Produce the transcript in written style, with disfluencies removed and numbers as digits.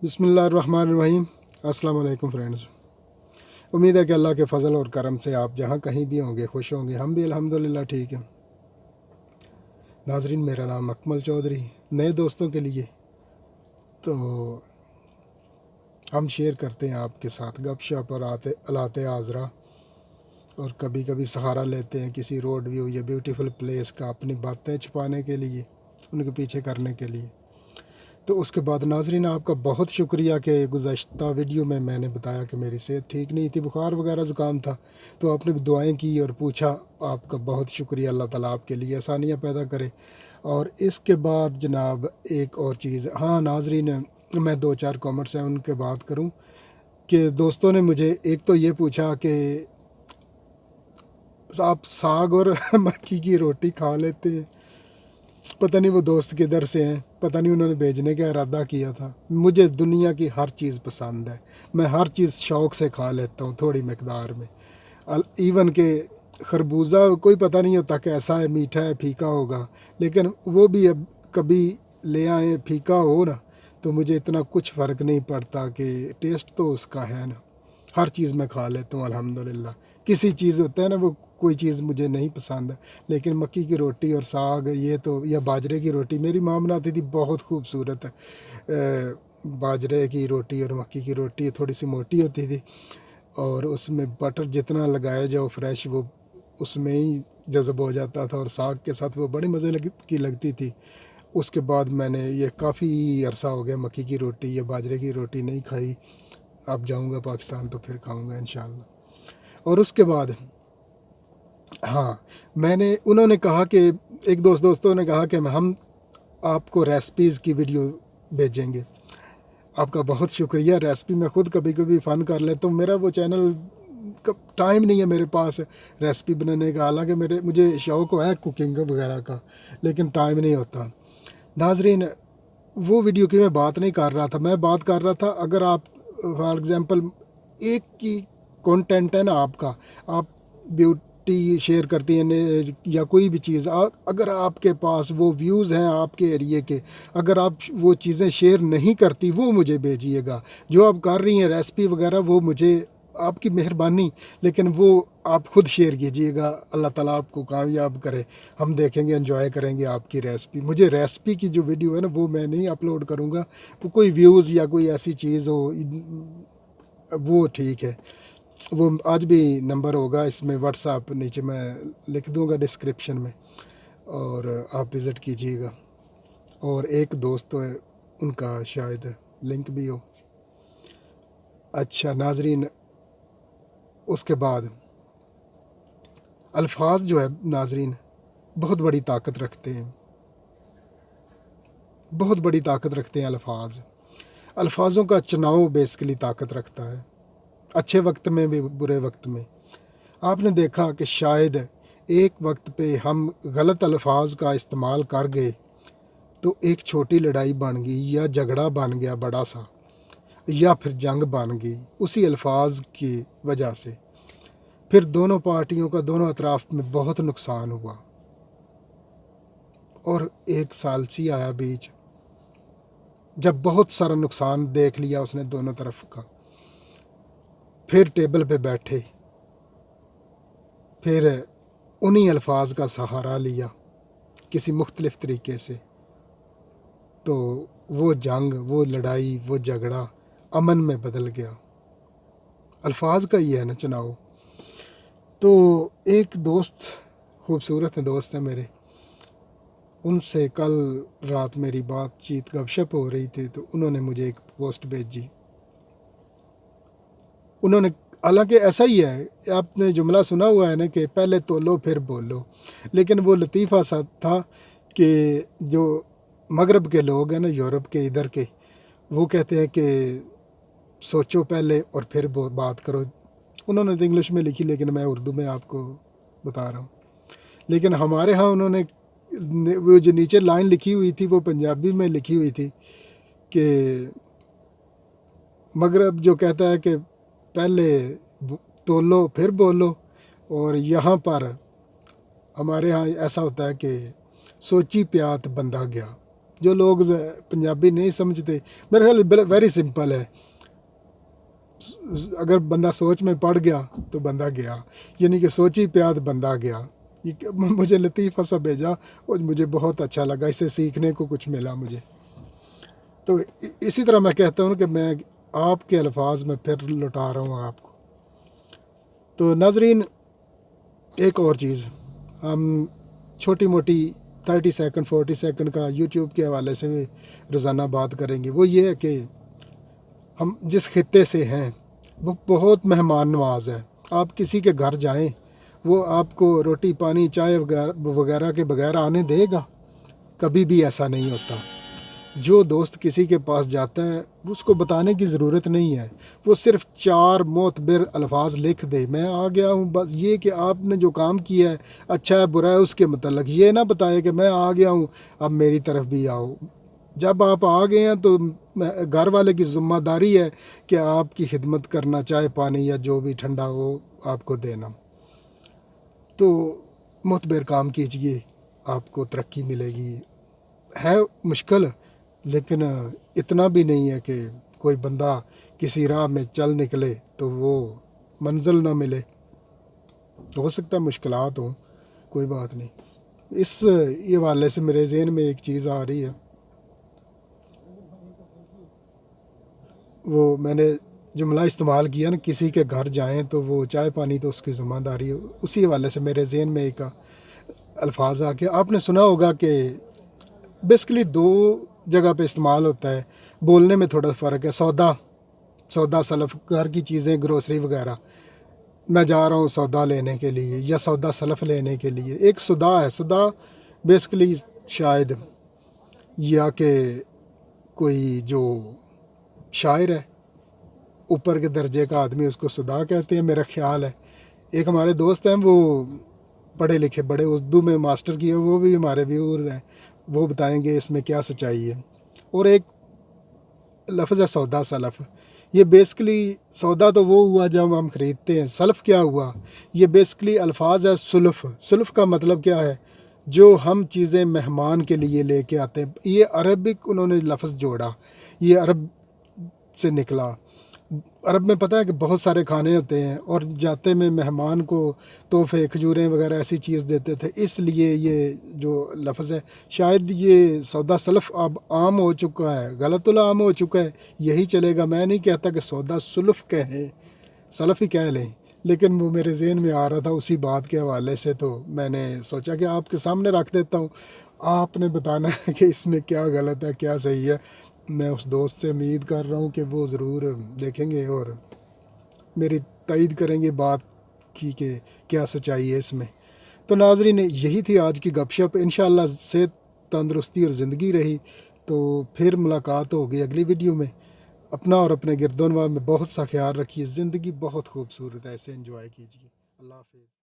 बिस्मिल्लाहिर्रहमानिर्रहीम। अस्सलाम वालेकुम फ्रेंड्स। उम्मीद है कि अल्लाह के फ़ज़ल और करम से आप जहाँ कहीं भी होंगे खुश होंगे। हम भी अल्हम्दुलिल्लाह ठीक हैं। नाजरीन, मेरा नाम अकमल चौधरी। नए दोस्तों के लिए तो हम शेयर करते हैं आपके साथ गपशप और अलाते आज़रा, और कभी कभी सहारा लेते हैं किसी रोड व्यू या ब्यूटीफुल प्लेस का अपनी बातें छुपाने के लिए, उनके पीछे करने के लिए। तो उसके बाद नाजरीन, आपका बहुत शुक्रिया कि गुज़श्ता वीडियो में मैंने बताया कि मेरी सेहत ठीक नहीं थी, बुखार वगैरह ज़ुकाम था, तो आपने दुआएं की और पूछा। आपका बहुत शुक्रिया। अल्लाह ताला आपके लिए आसानियाँ पैदा करे। और इसके बाद जनाब एक और चीज़, हाँ नाजरीन, मैं दो चार कमेंट्स हैं उनके बात करूँ कि दोस्तों ने मुझे एक तो ये पूछा कि आप साग और मक्की की रोटी खा लेते हैं। पता नहीं वो दोस्त किधर से हैं, पता नहीं उन्होंने भेजने का इरादा किया था। मुझे दुनिया की हर चीज़ पसंद है, मैं हर चीज़ शौक़ से खा लेता हूँ थोड़ी मकदार में। इवन के खरबूजा कोई पता नहीं होता कैसा है, मीठा है फीका होगा, लेकिन वो भी अब कभी ले आए फीका हो ना, तो मुझे इतना कुछ फ़र्क नहीं पड़ता कि टेस्ट तो उसका है ना। हर चीज़ मैं खा लेता हूँ अल्हम्दुलिल्लाह। किसी चीज़ होता है ना, वो कोई चीज़ मुझे नहीं पसंद है, लेकिन मक्की की रोटी और साग ये तो, या बाजरे की रोटी, मेरी माँ बनाती थी, बहुत खूबसूरत है। बाजरे की रोटी और मक्की की रोटी थोड़ी सी मोटी होती थी, और उसमें बटर जितना लगाया जाओ फ्रेश, वो उसमें ही जज़ब हो जाता था, और साग के साथ वो बड़ी मज़े की लगती थी। उसके बाद मैंने ये काफ़ी अरसा हो गया मक्की की रोटी या बाजरे की रोटी नहीं खाई। अब जाऊंगा पाकिस्तान तो फिर खाऊंगा इंशाल्लाह। और उसके बाद हाँ, उन्होंने कहा कि एक दोस्तों ने कहा कि हम आपको रेसिपीज़ की वीडियो भेजेंगे। आपका बहुत शुक्रिया। रेसिपी मैं ख़ुद कभी कभी फ़न कर लेता हूँ। मेरा वो चैनल टाइम नहीं है मेरे पास रेसिपी बनाने का, हालांकि मुझे शौक़ है कुकिंग वगैरह का, लेकिन टाइम नहीं होता। नाजरीन, वो वीडियो की मैं बात नहीं कर रहा था, मैं बात कर रहा था, अगर आप फॉर एग्ज़ाम्पल एक की कंटेंट है ना आपका, आप ब्यूटी शेयर करती हैं या कोई भी चीज़, अगर आपके पास वो व्यूज़ हैं आपके एरिए के, अगर आप वो चीज़ें शेयर नहीं करती, वो मुझे भेजिएगा। जो आप कर रही हैं रेसिपी वगैरह, वो मुझे, आपकी मेहरबानी, लेकिन वो आप ख़ुद शेयर कीजिएगा। अल्लाह ताला आपको कामयाब करे। हम देखेंगे, एंजॉय करेंगे आपकी रेसिपी। मुझे रेसिपी की जो वीडियो है ना, वो मैं नहीं अपलोड करूँगा। वो कोई व्यूज़ या कोई ऐसी चीज़ हो, वो ठीक है। वो आज भी नंबर होगा इसमें, व्हाट्सएप नीचे मैं लिख दूँगा डिस्क्रिप्शन में, और आप विज़िट कीजिएगा। और एक दोस्त तो है, उनका शायद लिंक भी हो। अच्छा नाजरीन, उसके बाद अल्फाज जो है नाजरीन, बहुत बड़ी ताकत रखते हैं, बहुत बड़ी ताकत रखते हैं अल्फाजों का चुनाव बेसिकली ताकत रखता है, अच्छे वक्त में भी बुरे वक्त में। आपने देखा कि शायद एक वक्त पे हम गलत अल्फाज का इस्तेमाल कर गए तो एक छोटी लड़ाई बन गई, या झगड़ा बन गया बड़ा सा, या फिर जंग बन गई उसी अल्फाज की वजह से। फिर दोनों पार्टियों का, दोनों अतराफ में बहुत नुकसान हुआ, और एक सालसी आया बीच, जब बहुत सारा नुकसान देख लिया उसने दोनों तरफ का, फिर टेबल पे बैठे, फिर उन्हीं अल्फाज का सहारा लिया किसी मुख्तलिफ़ तरीके से, तो वो जंग, वो लड़ाई, वो झगड़ा अमन में बदल गया। अल्फाज का ही है ना चुनाव। तो एक दोस्त, खूबसूरत दोस्त है मेरे, उनसे कल रात मेरी बातचीत गपशप हो रही थी, तो उन्होंने मुझे एक पोस्ट भेजी। उन्होंने, हालांकि ऐसा ही है, आपने जुमला सुना हुआ है ना कि पहले तोलो फिर बोलो, लेकिन वो लतीफ़ा सा था कि जो मगरब के लोग हैं ना, यूरोप के इधर के, वो कहते हैं कि सोचो पहले और फिर बात करो। उन्होंने तो इंग्लिश में लिखी, लेकिन मैं उर्दू में आपको बता रहा हूँ। लेकिन हमारे यहाँ उन्होंने वो जो नीचे लाइन लिखी हुई थी, वो पंजाबी में लिखी हुई थी कि मगरब जो कहता है कि पहले तोलो फिर बोलो, और यहाँ पर हमारे यहाँ ऐसा होता है कि सोची प्यात बंदा गया। جو لوگ پنجابی نہیں سمجھتے، میرے خیال ویری سمپل ہے، اگر بندہ سوچ میں پڑ گیا تو بندہ گیا، یعنی کہ سوچی پیاد بندہ گیا۔ یہ مجھے لطیفہ سا بھیجا اور مجھے بہت اچھا لگا، اسے سیکھنے کو کچھ ملا مجھے۔ تو اسی طرح میں کہتا ہوں کہ میں آپ کے الفاظ میں پھر لوٹا رہا ہوں آپ کو۔ تو ناظرین، ایک اور چیز، ہم چھوٹی موٹی 30 سیکنڈ 40 سیکنڈ کا یوٹیوب کے حوالے سے روزانہ بات کریں گے۔ وہ یہ ہے کہ ہم جس خطے سے ہیں وہ بہت مہمان نواز ہے۔ آپ کسی کے گھر جائیں، وہ آپ کو روٹی پانی چائے وغیرہ کے بغیر آنے دے گا؟ کبھی بھی ایسا نہیں ہوتا۔ جو دوست کسی کے پاس جاتا ہے اس کو بتانے کی ضرورت نہیں ہے، وہ صرف 4 معتبر الفاظ لکھ دے، میں آ گیا ہوں، بس یہ کہ آپ نے جو کام کیا ہے اچھا ہے برا ہے اس کے متعلق یہ نہ بتائے کہ میں آ گیا ہوں اب میری طرف بھی آؤ۔ جب آپ آ گئے ہیں تو گھر والے کی ذمہ داری ہے کہ آپ کی خدمت کرنا، چائے پانی یا جو بھی ٹھنڈا ہو آپ کو دینا۔ تو معتبر کام کیجئے، آپ کو ترقی ملے گی۔ ہے مشکل، لیکن اتنا بھی نہیں ہے کہ کوئی بندہ کسی راہ میں چل نکلے تو وہ منزل نہ ملے۔ ہو سکتا ہے مشکلات ہوں، کوئی بات نہیں۔ یہ حوالے سے میرے ذہن میں ایک چیز آ رہی ہے، وہ میں نے جملہ استعمال کیا نا، کسی کے گھر جائیں تو وہ چائے پانی تو اس کی ذمہ داری ہے، اسی حوالے سے میرے ذہن میں ایک الفاظ آ کے آپ نے سنا ہوگا کہ بیسکلی 2 جگہ پہ استعمال ہوتا ہے، بولنے میں تھوڑا فرق ہے۔ سودا سلف، گھر کی چیزیں گروسری وغیرہ، میں جا رہا ہوں سودا لینے کے لیے یا سودا سلف لینے کے لیے۔ ایک صدا ہے، صدا بیسکلی شاید یا کہ کوئی جو شاعر ہے اوپر کے درجے کا آدمی اس کو صدا کہتے ہیں، میرا خیال ہے۔ ایک ہمارے دوست ہیں، وہ پڑھے لکھے بڑے اردو میں ماسٹر کیے، وہ بھی ہمارے ویورز ہیں، وہ بتائیں گے اس میں کیا سچائی ہے۔ اور ایک لفظ ہے سودا سلف، یہ بیسکلی سودا تو وہ ہوا جب ہم خریدتے ہیں، سلف کیا ہوا؟ یہ بیسکلی الفاظ ہے سلف۔ سلف کا مطلب کیا ہے؟ جو ہم چیزیں مہمان کے لیے لے کے آتے ہیں۔ یہ عربک انہوں نے لفظ جوڑا، یہ عرب سے نکلا۔ عرب میں پتہ ہے کہ بہت سارے کھانے ہوتے ہیں اور جاتے میں مہمان کو تحفے کھجوریں وغیرہ ایسی چیز دیتے تھے، اس لیے یہ جو لفظ ہے شاید یہ سودا سلف اب عام ہو چکا ہے، غلط العام ہو چکا ہے، یہی چلے گا۔ میں نہیں کہتا کہ سودا سلف کہیں، سلف ہی کہہ لیں، لیکن وہ میرے ذہن میں آ رہا تھا اسی بات کے حوالے سے، تو میں نے سوچا کہ آپ کے سامنے رکھ دیتا ہوں، آپ نے بتانا ہے کہ اس میں کیا غلط ہے کیا صحیح ہے۔ میں اس دوست سے امید کر رہا ہوں کہ وہ ضرور دیکھیں گے اور میری تائید کریں گے بات کی کہ کیا سچائی ہے اس میں۔ تو ناظرین، یہی تھی آج کی گپ شپ۔ انشاءاللہ صحت تندرستی اور زندگی رہی تو پھر ملاقات ہوگی اگلی ویڈیو میں۔ اپنا اور اپنے گرد و نواح میں بہت سا خیال رکھیے، زندگی بہت خوبصورت ہے، اسے انجوائے کیجیے۔ اللہ حافظ۔